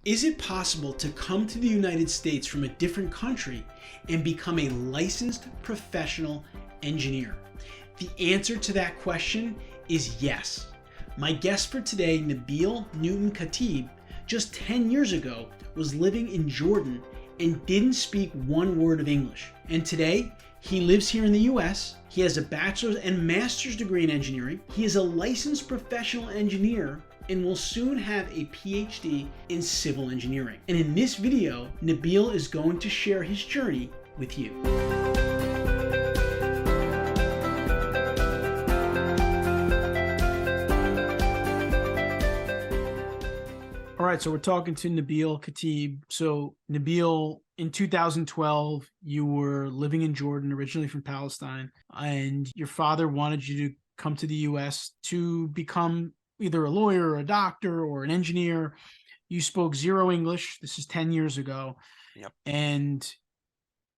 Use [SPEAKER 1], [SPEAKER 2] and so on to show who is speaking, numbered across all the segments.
[SPEAKER 1] Is it possible to come to the United States from a different country and become a licensed professional engineer? The answer to that question is yes. My guest for today, Nabil Newton Khatib, just 10 years ago was living in Jordan and didn't speak one word of English. And today, he lives here in the US. He has a bachelor's and master's degree in engineering. He is a licensed professional engineer and will soon have a PhD in civil engineering. And in this video, Nabil is going to share his journey with you. All right, so we're talking to Nabil Khatib. So Nabil, in 2012, you were living in Jordan, originally from Palestine, and your father wanted you to come to the US to become either a lawyer or a doctor or an engineer. You spoke zero English. This is 10 years ago.
[SPEAKER 2] Yep.
[SPEAKER 1] And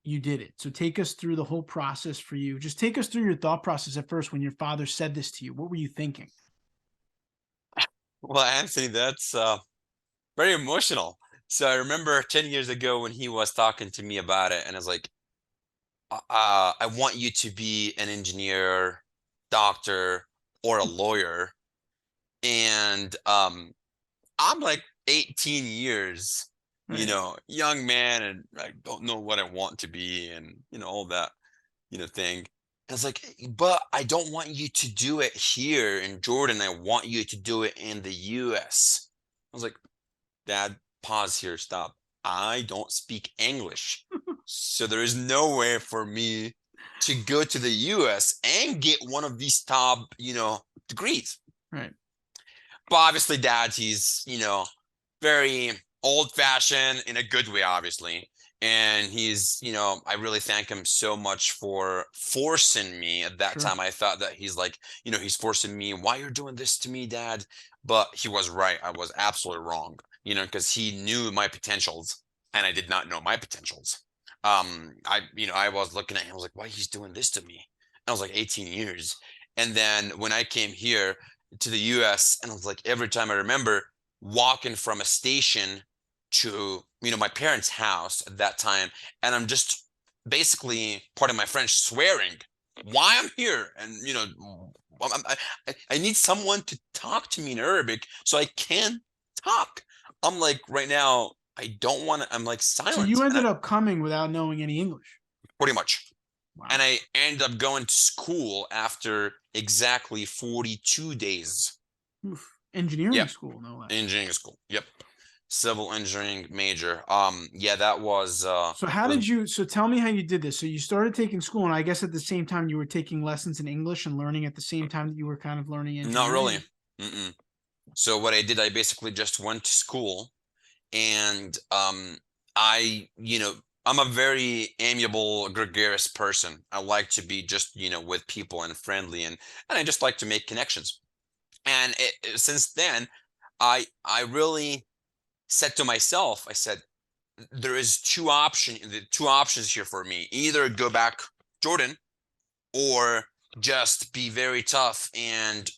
[SPEAKER 1] you did it. So take us through the whole process for you. Just take us through your thought process at first when your father said this to you. What were you thinking?
[SPEAKER 2] Well, Anthony, that's very emotional. So I remember 10 years ago when he was talking to me about it, and I was like, I want you to be an engineer, doctor, or a lawyer. And I'm like 18 years,
[SPEAKER 1] Right.
[SPEAKER 2] young man, and I don't know what I want to be, and all that, thing. And it's like, but I don't want you to do it here in Jordan. I want you to do it in the US. I was like, Dad, pause here, stop. I don't speak English. So there is no way for me to go to the US and get one of these top, degrees.
[SPEAKER 1] Right.
[SPEAKER 2] But obviously, Dad, he's, very old-fashioned in a good way, obviously. And he's, I really thank him so much for forcing me. At that
[SPEAKER 1] Sure.
[SPEAKER 2] time, I thought that he's like, he's forcing me. Why you're doing this to me, Dad? But he was right. I was absolutely wrong, because he knew my potentials and I did not know my potentials. I was looking at him, I was like, why he's doing this to me? And I was like 18 years. And then when I came here to the US, and I was like, every time I remember walking from a station to, my parents' house at that time, and I'm just basically, pardon my French, swearing why I'm here. And, I need someone to talk to me in Arabic so I can talk. I'm like, right now, I don't want to, I'm like
[SPEAKER 1] So
[SPEAKER 2] silent.
[SPEAKER 1] you ended up coming without knowing any English.
[SPEAKER 2] Pretty much.
[SPEAKER 1] Wow.
[SPEAKER 2] And I ended up going to school after exactly 42 days.
[SPEAKER 1] Oof. Engineering
[SPEAKER 2] Yep.
[SPEAKER 1] school, no less.
[SPEAKER 2] Engineering school. Yep. Civil engineering major. Yeah, that was
[SPEAKER 1] So tell me how you did this. So you started taking school, and I guess at the same time you were taking lessons in English and learning at the same time that you were kind of learning engineering?
[SPEAKER 2] not really. Mm-mm. So what I did, I basically just went to school, and I, I'm a very amiable, gregarious person. I like to be just, with people and friendly, and I just like to make connections. And since then, I really said to myself, I said, there is two options here for me. Either go back Jordan or just be very tough and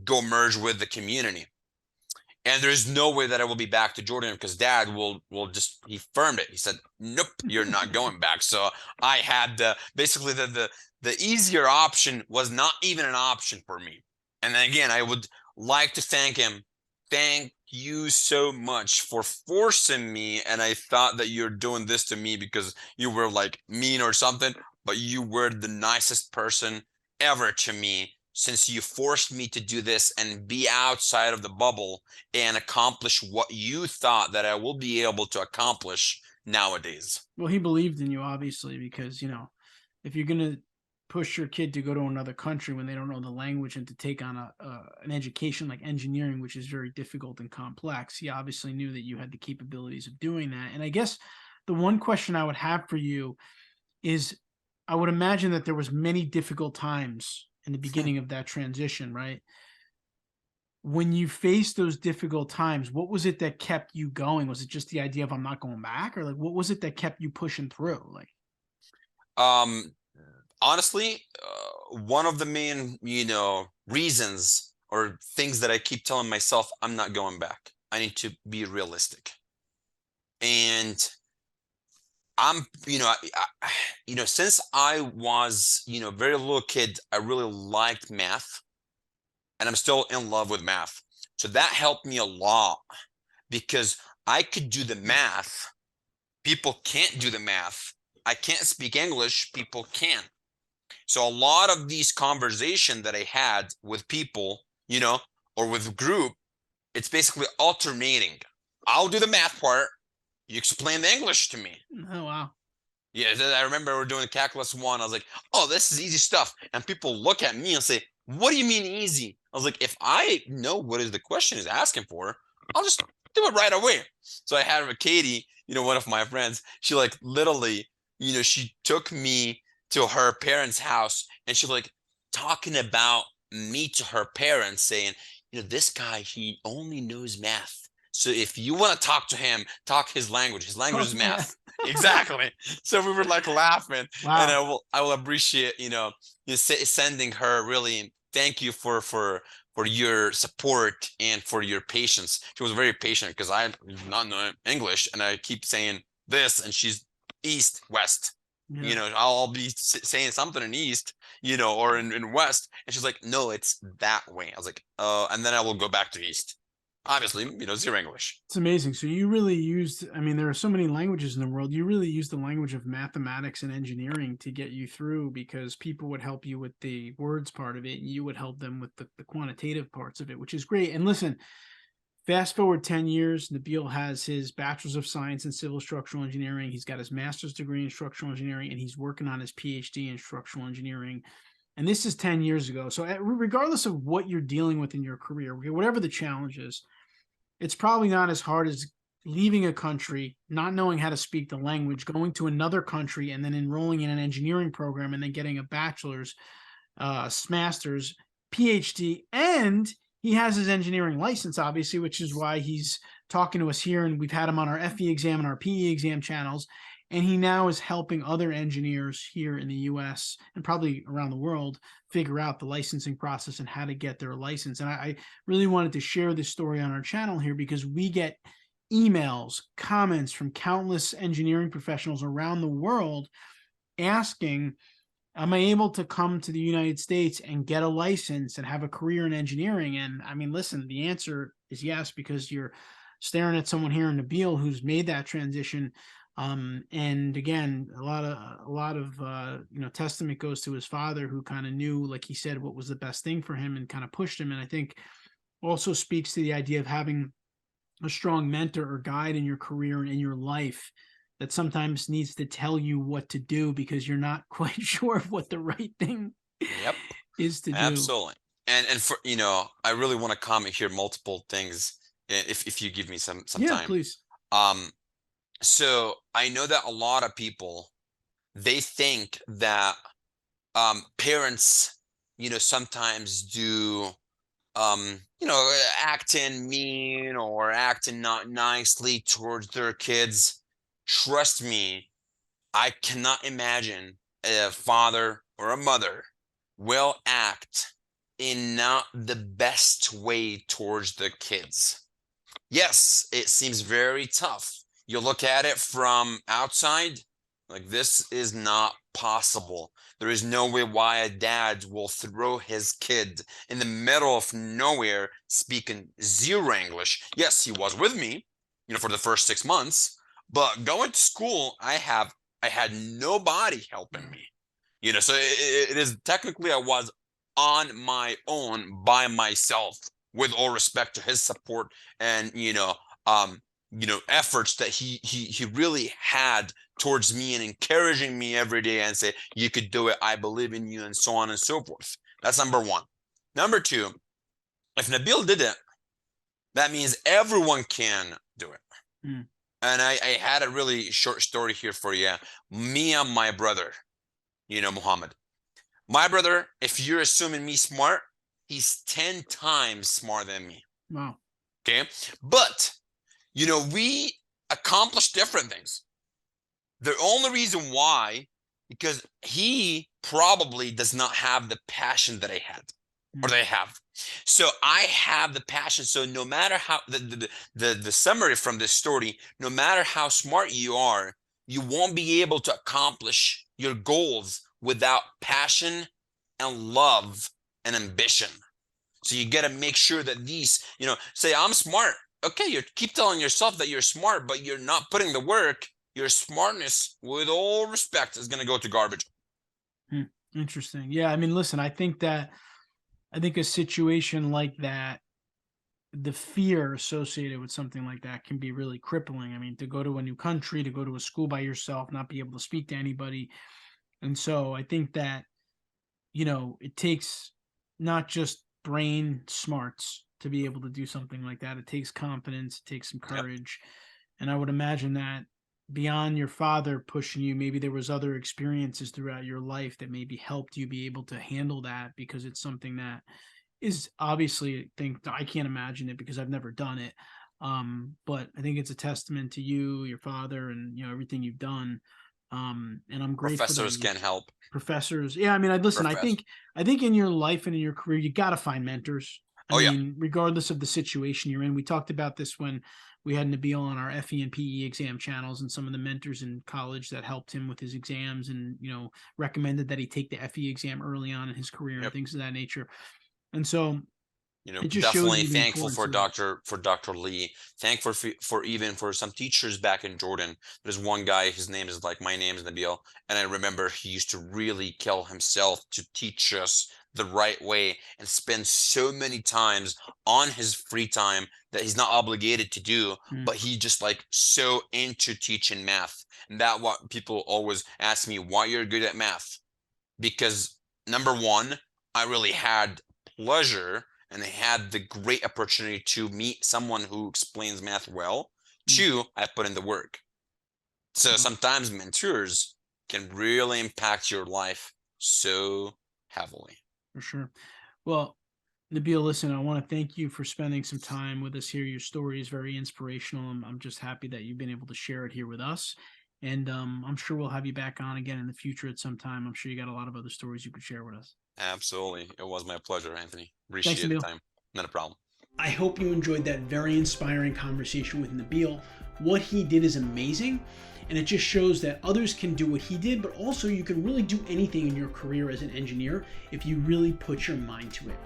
[SPEAKER 2] go merge with the community. And there's no way that I will be back to Jordan because Dad he firmed it. He said, nope, you're not going back. So I had basically the easier option was not even an option for me. And then again, I would like to thank him. Thank you so much for forcing me. And I thought that you're doing this to me because you were like mean or something, but you were the nicest person ever to me, since you forced me to do this and be outside of the bubble and accomplish what you thought that I will be able to accomplish nowadays.
[SPEAKER 1] Well, he believed in you, obviously, because, if you're going to push your kid to go to another country when they don't know the language and to take on an education like engineering, which is very difficult and complex, he obviously knew that you had the capabilities of doing that. And I guess the one question I would have for you is, I would imagine that there was many difficult times in the beginning of that transition, right? When you faced those difficult times, what was it that kept you going? Was it just the idea of I'm not going back, or like what was it that kept you pushing through? Like,
[SPEAKER 2] honestly, one of the main, reasons or things that I keep telling myself, I'm not going back. I need to be realistic. And I'm, since I was, very little kid, I really liked math, and I'm still in love with math. So that helped me a lot because I could do the math. People can't do the math. I can't speak English. People can. So a lot of these conversation that I had with people, or with group, it's basically alternating. I'll do the math part. You explain the English to me.
[SPEAKER 1] Oh, wow.
[SPEAKER 2] Yeah, I remember we're doing calculus 1. I was like, oh, this is easy stuff. And people look at me and say, what do you mean easy? I was like, if I know what is the question is asking for, I'll just do it right away. So I had Katie, one of my friends, she like literally, she took me to her parents' house, and she like talking about me to her parents, saying, this guy, he only knows math. So if you want to talk to him, talk his language. His language is math. Exactly. So we were like laughing, and
[SPEAKER 1] Wow.
[SPEAKER 2] I will appreciate, you sending her really thank you for your support and for your patience. She was very patient because I not know English, and I keep saying this, and she's east west.
[SPEAKER 1] Yeah.
[SPEAKER 2] I'll be saying something in east, or in west, and she's like, no, it's that way. I was like, and then I will go back to east. Obviously, zero English.
[SPEAKER 1] It's amazing. So you really used, I mean, there are so many languages in the world. You really used the language of mathematics and engineering to get you through, because people would help you with the words part of it, and you would help them with the quantitative parts of it, which is great. And listen, fast forward 10 years, Nabil has his bachelor's of science in civil structural engineering. He's got his master's degree in structural engineering, and he's working on his PhD in structural engineering. And this is 10 years ago. So regardless of what you're dealing with in your career, whatever the challenge is, it's probably not as hard as leaving a country, not knowing how to speak the language, going to another country, and then enrolling in an engineering program, and then getting a bachelor's, master's, PhD, and he has his engineering license, obviously, which is why he's talking to us here, and we've had him on our FE exam and our PE exam channels, and he now is helping other engineers here in the US and probably around the world figure out the licensing process and how to get their license. And I really wanted to share this story on our channel here because we get emails, comments from countless engineering professionals around the world asking, am I able to come to the United States and get a license and have a career in engineering? And I mean, listen, the answer is yes, because you're staring at someone here in Nabil who's made that transition. And again, a lot of testament goes to his father, who kind of knew, like he said, what was the best thing for him and kind of pushed him. And I think also speaks to the idea of having a strong mentor or guide in your career and in your life that sometimes needs to tell you what to do because you're not quite sure of what the right thing
[SPEAKER 2] Yep,
[SPEAKER 1] is to do.
[SPEAKER 2] absolutely. And for I really want to comment here multiple things, if you give me some
[SPEAKER 1] Yeah,
[SPEAKER 2] time.
[SPEAKER 1] please.
[SPEAKER 2] So I know that a lot of people, they think that parents, sometimes do acting mean or acting not nicely towards their kids. Trust me, I cannot imagine a father or a mother will act in not the best way towards their kids. Yes, it seems very tough. You look at it from outside, like this is not possible. There is no way why a dad will throw his kid in the middle of nowhere speaking zero English. Yes, he was with me, for the first 6 months, but going to school, I had nobody helping me. So it is technically I was on my own by myself, with all respect to his support and efforts that he really had towards me and encouraging me every day and say, you could do it, I believe in you, and so on and so forth. That's number one. Number two, if Nabil did it, that means everyone can do it.
[SPEAKER 1] Mm.
[SPEAKER 2] And I had a really short story here for you. Me and my brother, Muhammad. My brother, if you're assuming me smart, he's 10 times smarter than me.
[SPEAKER 1] Wow.
[SPEAKER 2] Okay. But, we accomplish different things. The only reason why, because he probably does not have the passion that I had. or they have. So I have the passion. So no matter how the summary from this story, no matter how smart you are, you won't be able to accomplish your goals without passion and love and ambition. So you got to make sure that these, say I'm smart. Okay, you keep telling yourself that you're smart, but you're not putting the work. Your smartness, with all respect, is going to go to garbage.
[SPEAKER 1] Interesting. Yeah, I mean, listen, I think a situation like that, the fear associated with something like that can be really crippling. I mean, to go to a new country, to go to a school by yourself, not be able to speak to anybody. And so I think that, it takes not just brain smarts to be able to do something like that. It takes confidence, it takes some
[SPEAKER 2] Yep.
[SPEAKER 1] courage. And I would imagine that beyond your father pushing you, maybe there was other experiences throughout your life that maybe helped you be able to handle that, because it's something that is obviously, I can't imagine it because I've never done it. But I think it's a testament to you, your father, and everything you've done. And I'm grateful that
[SPEAKER 2] Professors can help.
[SPEAKER 1] professors. Yeah, I mean, I listen.
[SPEAKER 2] Profess.
[SPEAKER 1] I think in your life and in your career, you got to find mentors. I
[SPEAKER 2] Oh yeah.
[SPEAKER 1] mean, regardless of the situation you're in. We talked about this when we had Nabil on our FE and PE exam channels, and some of the mentors in college that helped him with his exams, and recommended that he take the FE exam early on in his career and things of that nature. And so it just shows
[SPEAKER 2] Definitely
[SPEAKER 1] you the
[SPEAKER 2] thankful
[SPEAKER 1] importance
[SPEAKER 2] for
[SPEAKER 1] of that.
[SPEAKER 2] Dr. Lee. Thankful for even for some teachers back in Jordan. There's one guy, his name is like my name is Nabil, and I remember he used to really kill himself to teach us the right way and spend so many times on his free time that he's not obligated to do, but he just like so into teaching math. And that what people always ask me, why you're good at math? Because number one, I really had pleasure and I had the great opportunity to meet someone who explains math well. Two, I put in the work. So sometimes mentors can really impact your life so heavily.
[SPEAKER 1] For sure. Well, Nabil, listen, I want to thank you for spending some time with us here. Your story is very inspirational. I'm just happy that you've been able to share it here with us. And I'm sure we'll have you back on again in the future at some time. I'm sure you got a lot of other stories you could share with us.
[SPEAKER 2] Absolutely. It was my pleasure, Anthony.
[SPEAKER 1] Thanks,
[SPEAKER 2] Appreciate the
[SPEAKER 1] Nabil.
[SPEAKER 2] time. Not a problem.
[SPEAKER 1] I hope you enjoyed that very inspiring conversation with Nabil. What he did is amazing, and it just shows that others can do what he did, but also you can really do anything in your career as an engineer if you really put your mind to it.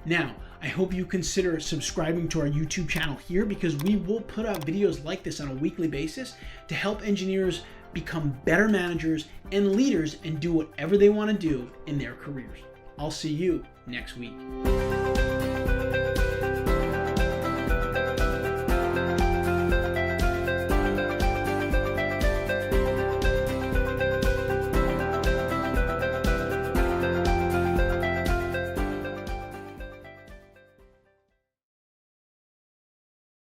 [SPEAKER 1] Now, I hope you consider subscribing to our YouTube channel here, because we will put out videos like this on a weekly basis to help engineers become better managers and leaders and do whatever they want to do in their careers. I'll see you next week.